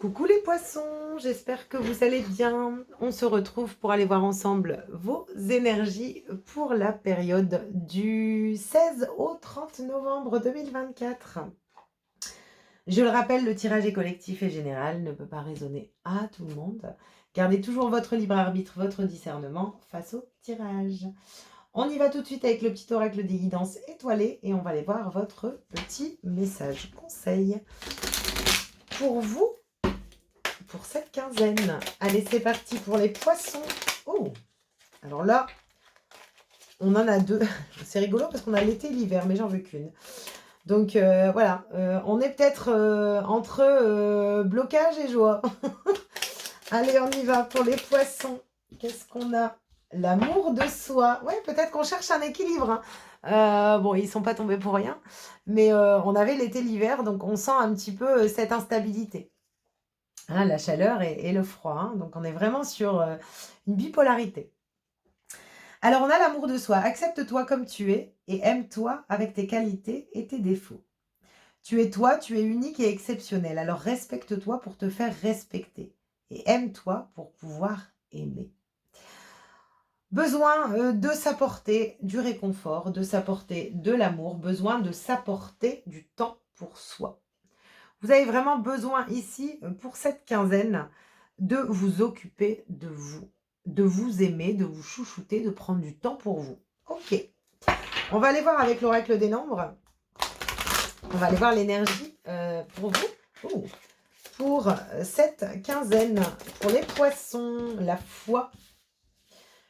Coucou les poissons, j'espère que vous allez bien. On se retrouve pour aller voir ensemble vos énergies pour la période du 16 au 30 novembre 2024. Je le rappelle, le tirage est collectif et général, ne peut pas résonner à tout le monde. Gardez toujours votre libre arbitre, votre discernement face au tirage. On y va tout de suite avec le petit oracle des guidances étoilées et on va aller voir votre petit message conseil pour vous pour cette quinzaine. Allez, c'est parti pour les poissons. Oh, alors là, on en a deux. C'est rigolo parce qu'on a l'été et l'hiver, mais j'en veux qu'une. Donc voilà, on est peut-être entre blocage et joie. Allez, on y va pour les poissons. Qu'est-ce qu'on a? L'amour de soi. Ouais, peut-être qu'on cherche un équilibre. Bon, ils sont pas tombés pour rien. Mais on avait l'été et l'hiver, donc on sent un petit peu cette instabilité. Hein, la chaleur et le froid. Hein. Donc, on est vraiment sur une bipolarité. Alors, on a l'amour de soi. Accepte-toi comme tu es et aime-toi avec tes qualités et tes défauts. Tu es toi, tu es unique et exceptionnel. Alors, respecte-toi pour te faire respecter. Et aime-toi pour pouvoir aimer. Besoin de s'apporter du réconfort, de s'apporter de l'amour, besoin de s'apporter du temps pour soi. Vous avez vraiment besoin ici, pour cette quinzaine, de vous occuper de vous aimer, de vous chouchouter, de prendre du temps pour vous. Ok. On va aller voir avec l'oracle des nombres. On va aller voir l'énergie pour vous. Oh. Pour cette quinzaine, pour les poissons, la foi.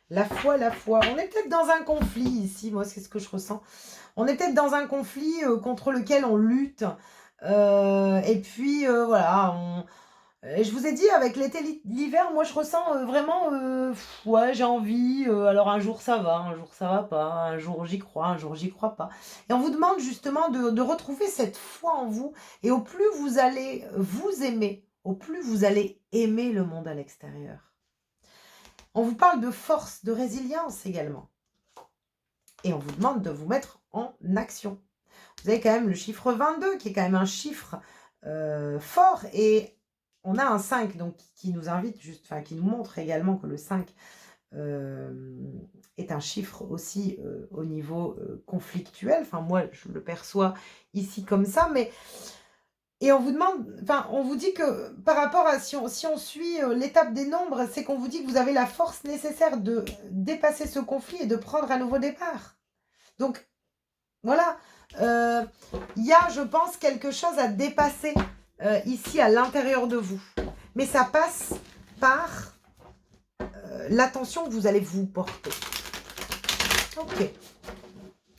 La foi, la foi. On est peut-être dans un conflit ici, moi c'est ce que je ressens. On est peut-être dans un conflit contre lequel on lutte. Et puis voilà, je vous ai dit avec l'été, l'hiver, moi je ressens vraiment, ouais j'ai envie, alors un jour ça va pas, un jour j'y crois, un jour j'y crois pas. Et on vous demande justement de retrouver cette foi en vous, et au plus vous allez vous aimer, au plus vous allez aimer le monde à l'extérieur. On vous parle de force, de résilience également. Et on vous demande de vous mettre en action. Vous avez quand même le chiffre 22 qui est quand même un chiffre fort, et on a un 5 donc, qui nous invite, qui nous montre également que le 5 est un chiffre aussi au niveau conflictuel. Enfin, moi, je le perçois ici comme ça, mais... Et on vous demande, on vous dit que par rapport à si on suit l'étape des nombres, c'est qu'on vous dit que vous avez la force nécessaire de dépasser ce conflit et de prendre un nouveau départ. Donc, voilà, il y a, je pense, quelque chose à dépasser ici à l'intérieur de vous. Mais ça passe par l'attention que vous allez vous porter. Ok.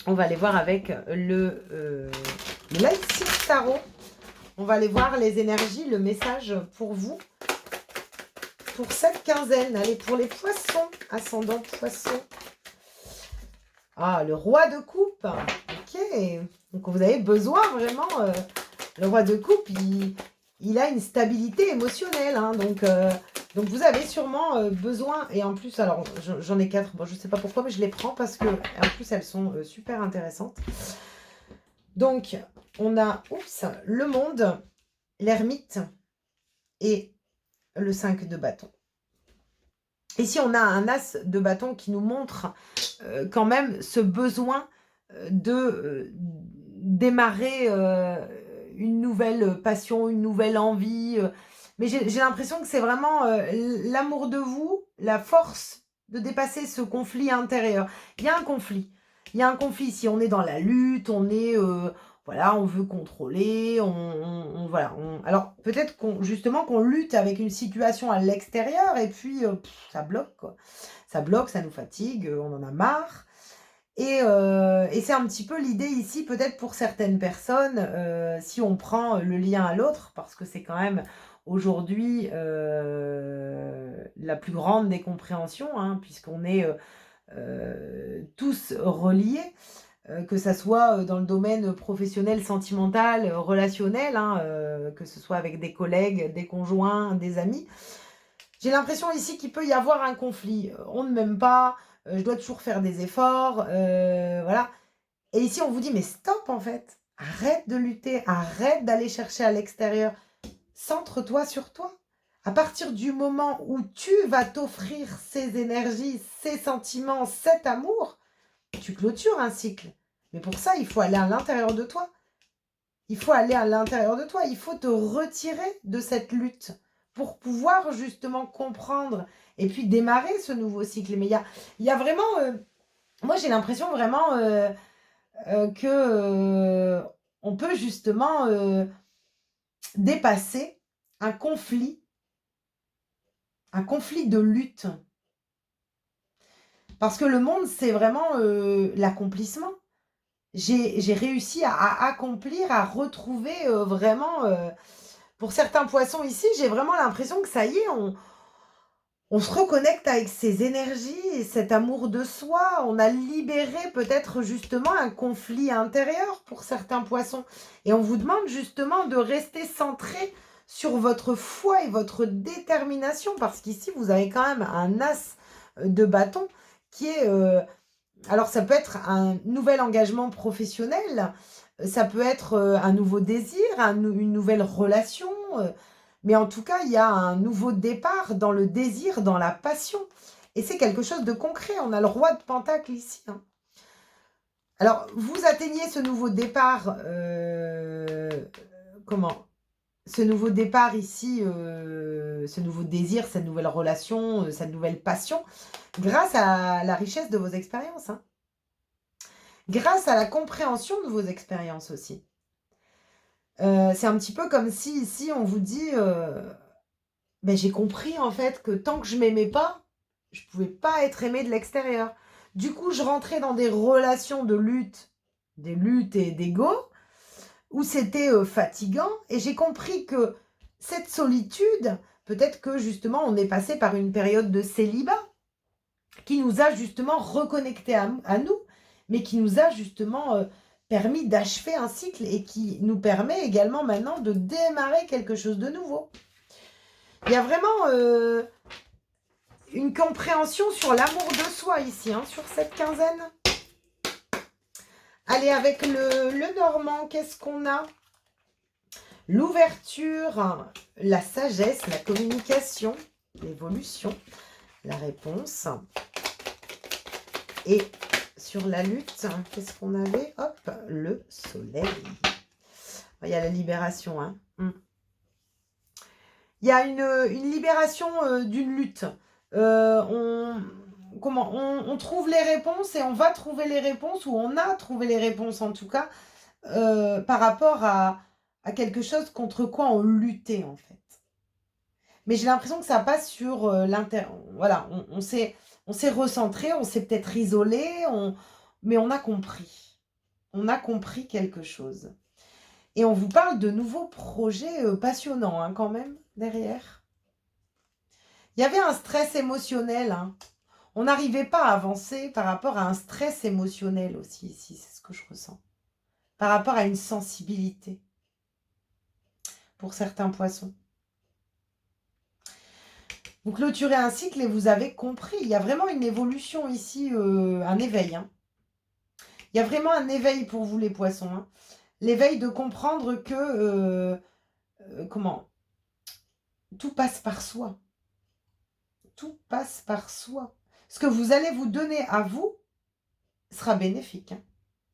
On va aller voir avec le Light Six Tarot. On va aller voir les énergies, le message pour vous, pour cette quinzaine. Allez, pour les poissons, ascendant poisson. Ah, le roi de coupe. Ok. Donc, vous avez besoin vraiment... le roi de coupe, il a une stabilité émotionnelle. Hein, donc, vous avez sûrement besoin... Et en plus, alors, j'en ai 4. Bon, je ne sais pas pourquoi, mais je les prends parce que, en plus, elles sont super intéressantes. Donc, on a le monde, l'ermite et le 5 de bâton. Ici, on a un as de bâton qui nous montre quand même ce besoin de démarrer une nouvelle passion, une nouvelle envie. Mais j'ai l'impression que c'est vraiment l'amour de vous, la force de dépasser ce conflit intérieur. Il y a un conflit. Il y a un conflit ici. On est dans la lutte, on est... voilà, on veut contrôler, alors peut-être justement qu'on lutte avec une situation à l'extérieur et puis ça bloque, quoi. Ça bloque, ça nous fatigue, on en a marre. Et c'est un petit peu l'idée ici, peut-être pour certaines personnes, si on prend le lien à l'autre, parce que c'est quand même aujourd'hui la plus grande des compréhensions, hein, puisqu'on est tous reliés. Que ça soit dans le domaine professionnel, sentimental, relationnel, hein, que ce soit avec des collègues, des conjoints, des amis. J'ai l'impression ici qu'il peut y avoir un conflit. On ne m'aime pas, je dois toujours faire des efforts, voilà. Et ici, on vous dit, mais stop en fait, arrête de lutter, arrête d'aller chercher à l'extérieur. Centre-toi sur toi. À partir du moment où tu vas t'offrir ces énergies, ces sentiments, cet amour, tu clôtures un cycle. Mais pour ça, il faut aller à l'intérieur de toi. Il faut aller à l'intérieur de toi. Il faut te retirer de cette lutte pour pouvoir justement comprendre et puis démarrer ce nouveau cycle. Mais il y a vraiment... moi, j'ai l'impression vraiment que on peut justement dépasser un conflit de lutte. Parce que le monde, c'est vraiment l'accomplissement. J'ai réussi à accomplir, à retrouver vraiment... pour certains poissons ici, j'ai vraiment l'impression que ça y est, on se reconnecte avec ces énergies et cet amour de soi. On a libéré peut-être justement un conflit intérieur pour certains poissons. Et on vous demande justement de rester centré sur votre foi et votre détermination. Parce qu'ici, vous avez quand même un as de bâton qui est... alors, ça peut être un nouvel engagement professionnel. Ça peut être un nouveau désir, une nouvelle relation. Mais en tout cas, il y a un nouveau départ dans le désir, dans la passion. Et c'est quelque chose de concret. On a le roi de Pentacle ici. Hein. Alors, vous atteignez ce nouveau départ. Comment? Ce nouveau départ ici, ce nouveau désir, cette nouvelle relation, cette nouvelle passion, grâce à la richesse de vos expériences. Hein. Grâce à la compréhension de vos expériences aussi. C'est un petit peu comme si ici on vous dit ben, j'ai compris en fait que tant que je m'aimais pas, je pouvais pas être aimée de l'extérieur. Du coup, je rentrais dans des relations de lutte, des luttes et d'ego, où c'était fatigant. Et j'ai compris que cette solitude, peut-être que justement on est passé par une période de célibat qui nous a justement reconnectés à nous, mais qui nous a justement permis d'achever un cycle et qui nous permet également maintenant de démarrer quelque chose de nouveau. Il y a vraiment une compréhension sur l'amour de soi ici, hein, sur cette quinzaine. Allez, avec le normand, qu'est-ce qu'on a? L'ouverture, la sagesse, la communication, l'évolution, la réponse. Et sur la lutte, qu'est-ce qu'on avait? Hop, le soleil. Il y a la libération. Hein. Il y a une libération d'une lutte. On trouve les réponses et on va trouver les réponses, ou on a trouvé les réponses en tout cas, par rapport à quelque chose contre quoi on luttait en fait. Mais j'ai l'impression que ça passe sur voilà, on s'est recentré, on s'est peut-être isolé, mais on a compris. On a compris quelque chose. Et on vous parle de nouveaux projets passionnants hein, quand même, derrière. Il y avait un stress émotionnel. Hein. On n'arrivait pas à avancer par rapport à un stress émotionnel aussi ici, c'est ce que je ressens. Par rapport à une sensibilité pour certains poissons. Vous clôturez un cycle et vous avez compris. Il y a vraiment une évolution ici, un éveil. Hein. Il y a vraiment un éveil pour vous les poissons. Hein. L'éveil de comprendre que, tout passe par soi. Tout passe par soi. Ce que vous allez vous donner à vous sera bénéfique. Hein.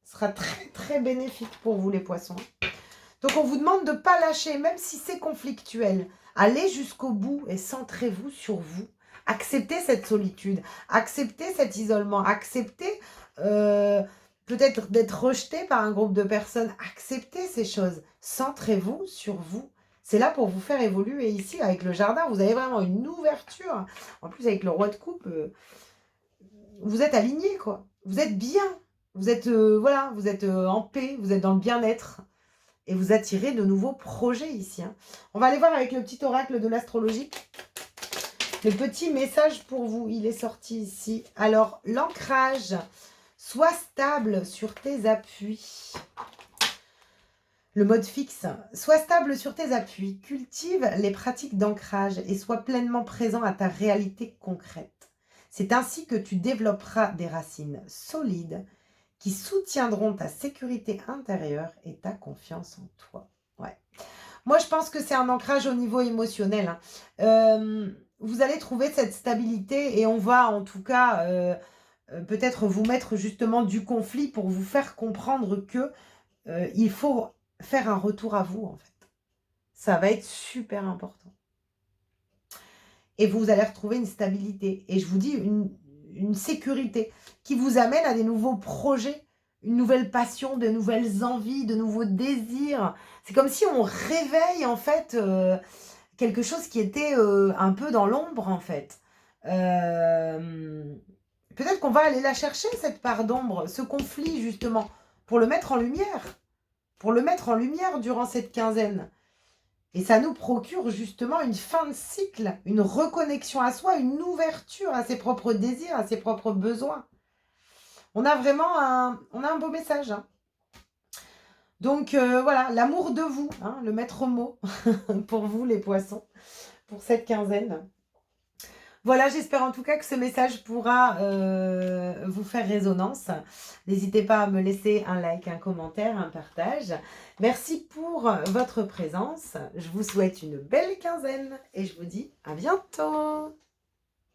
Sera très, très bénéfique pour vous les poissons. Donc, on vous demande de ne pas lâcher, même si c'est conflictuel. Allez jusqu'au bout et centrez-vous sur vous. Acceptez cette solitude, acceptez cet isolement, acceptez peut-être d'être rejeté par un groupe de personnes. Acceptez ces choses. Centrez-vous sur vous. C'est là pour vous faire évoluer. Ici, avec le jardin, vous avez vraiment une ouverture. En plus, avec le roi de coupe, vous êtes aligné, quoi. Vous êtes bien. Vous êtes, voilà, vous êtes en paix, vous êtes dans le bien-être. Et vous attirez de nouveaux projets ici. Hein. On va aller voir avec le petit oracle de l'astrologie. Le petit message pour vous, il est sorti ici. Alors, l'ancrage, sois stable sur tes appuis. Le mode fixe, sois stable sur tes appuis. Cultive les pratiques d'ancrage et sois pleinement présent à ta réalité concrète. C'est ainsi que tu développeras des racines solides qui soutiendront ta sécurité intérieure et ta confiance en toi. Ouais. Moi, je pense que c'est un ancrage au niveau émotionnel, hein. Vous allez trouver cette stabilité et on va en tout cas, peut-être vous mettre justement du conflit pour vous faire comprendre que, il faut faire un retour à vous, en fait. Ça va être super important et vous allez retrouver une stabilité et je vous dis une sécurité qui vous amène à des nouveaux projets, une nouvelle passion, de nouvelles envies, de nouveaux désirs. C'est comme si on réveille en fait, quelque chose qui était, un peu dans l'ombre en fait. Peut-être qu'on va aller la chercher cette part d'ombre, ce conflit justement, pour le mettre en lumière, pour le mettre en lumière durant cette quinzaine. Et ça nous procure justement une fin de cycle, une reconnexion à soi, une ouverture à ses propres désirs, à ses propres besoins. On a vraiment un beau message, hein. Donc voilà, l'amour de vous, hein, le maître mot pour vous les poissons, pour cette quinzaine. Voilà, j'espère en tout cas que ce message pourra vous faire résonance. N'hésitez pas à me laisser un like, un commentaire, un partage. Merci pour votre présence. Je vous souhaite une belle quinzaine et je vous dis à bientôt.